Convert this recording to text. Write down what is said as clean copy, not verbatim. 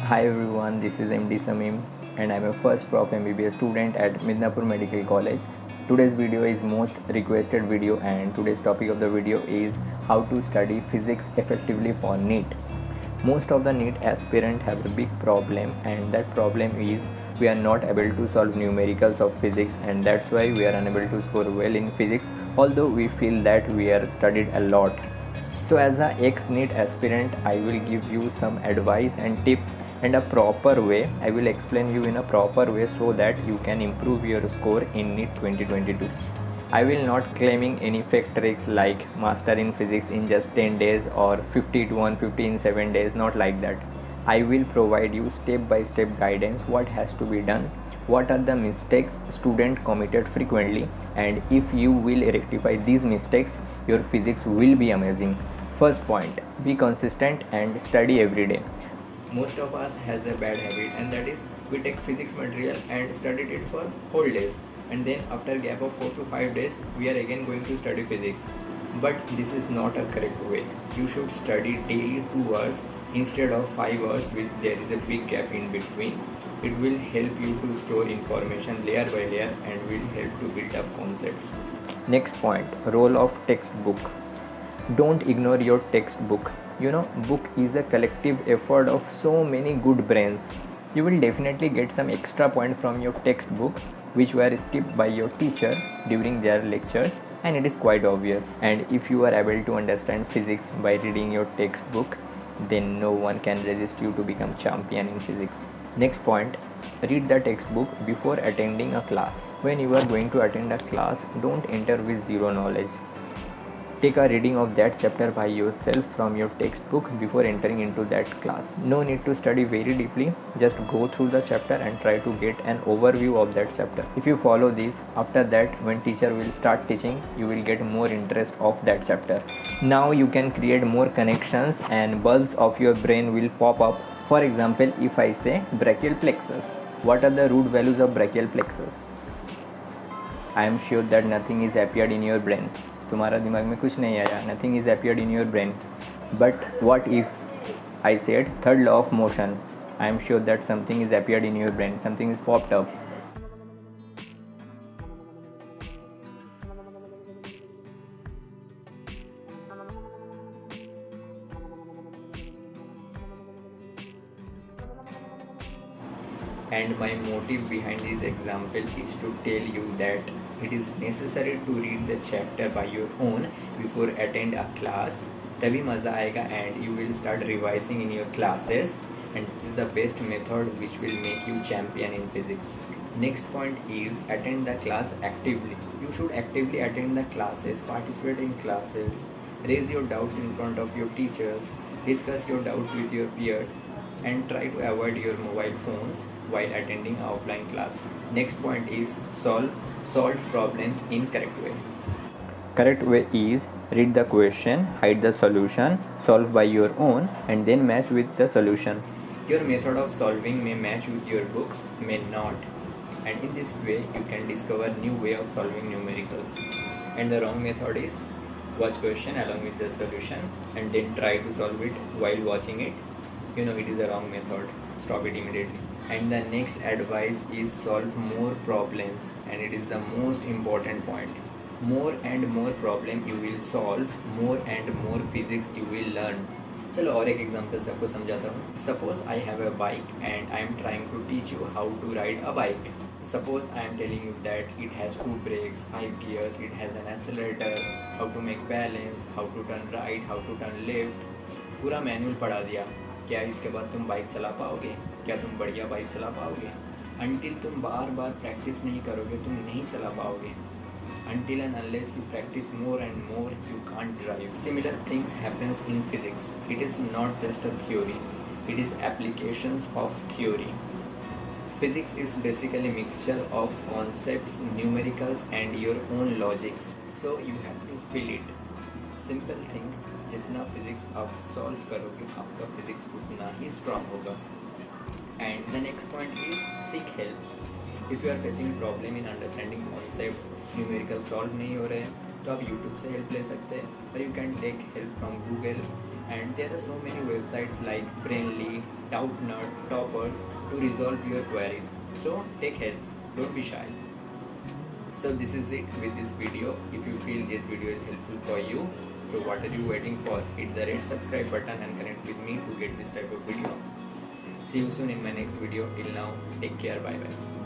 Hi everyone, this is Md Samim and I'm a first prof MBBS student at MIDNAPORE Medical College. Today's video is most requested video and today's topic of the video is how to study physics effectively for NEET. Most of the NEET aspirant have a big problem, and that problem is we are not able to solve numericals of physics, and that's why we are unable to score well in physics although we feel that we are studied a lot. So as a ex-NEET aspirant, I will give you some advice and tips and a proper way. I will explain you in a proper way so that you can improve your score in NEET 2022. I will not claiming any fake tricks like master in physics in just 10 days or 50 to 150 in 7 days, not like that. I will provide you step by step guidance what has to be done, what are the mistakes student committed frequently, and if you will rectify these mistakes, your physics will be amazing. First point, be consistent and study every day. Most of us has a bad habit, and that is we take physics material and studied it for whole days, and then after a gap of 4 to 5 days we are again going to study physics. But this is not a correct way. You should study daily 2 hours instead of 5 hours with there is a big gap in between. It will help you to store information layer by layer and will help to build up concepts. Next point, role of textbook. Don't ignore your textbook. Book is a collective effort of so many good brains. You will definitely get some extra point from your textbook which were skipped by your teacher during their lectures, and it is quite obvious. And if you are able to understand physics by reading your textbook, then no one can resist you to become champion in physics. Next point, read the textbook before attending a class. When you are going to attend a class, don't enter with zero knowledge. Take a reading of that chapter by yourself from your textbook before entering into that class. No need to study very deeply, just go through the chapter and try to get an overview of that chapter. If you follow this, after that when teacher will start teaching, you will get more interest of that chapter. Now you can create more connections and bulbs of your brain will pop up. For example, if I say brachial plexus, what are the root values of brachial plexus? I am sure that nothing is appeared in your brain. तुम्हारा दिमाग में कुछ नहीं आया, nothing is appeared in your brain. But what if I said third law of motion? I am sure that something is appeared in your brain, something is popped up. And my motive behind this example is to tell you that it is necessary to read the chapter by your own before attend a class. तभी मज़ा आएगा and you will start revising in your classes, and this is the best method which will make you champion in physics. Next point is attend the class actively. You should actively attend the classes, participate in classes, raise your doubts in front of your teachers, discuss your doubts with your peers, and try to avoid your mobile phones while attending an offline class. Next point is solve problems in correct way. Correct way is read the question, hide the solution, solve by your own, and then match with the solution. Your method of solving may match with your books, may not, and in this way you can discover new way of solving numericals. And the wrong method is watch question along with the solution and then try to solve it while watching it. It is a wrong method. Stop it immediately. And the next advice is solve more problems, and it is the most important point. More and more problem you will solve, more and more physics you will learn. चलो और एक example से आपको समझाता हूँ. Suppose I have a bike and I am trying to teach you how to ride a bike. Suppose I am telling you that it has 2 brakes, 5 gears, it has an accelerator, how to make balance, how to turn right, how to turn left. पूरा manual पढ़ा दिया. क्या इसके बाद तुम bike चला पाओगे? क्या तुम बढ़िया बाइक चला पाओगे? Until तुम बार बार प्रैक्टिस नहीं करोगे, तुम नहीं चला पाओगे. Until and unless you practice more and more, you can't drive. Similar things happens in physics. It is not just a theory, it is applications of theory. Physics is basically a mixture of concepts, numericals and your own logics. So you have to feel it. Simple thing, जितना physics आप solve करोगे आपका physics उतना ही strong होगा. And the next point is seek help. If you are facing problem in understanding concepts, numerical solve नहीं हो रहे हैं, तो आप यूट्यूब से हेल्प ले सकते हैं, और you can take help from Google, and there are so many websites like Brainly, Doubtnut, Toppers to resolve your queries. So take help, don't be shy. So this is it with this video. If you feel this video is helpful for you, so what are you waiting for? Hit the red subscribe button and connect with me to get this type of video. See you soon in my next video. Till now, take care, bye bye.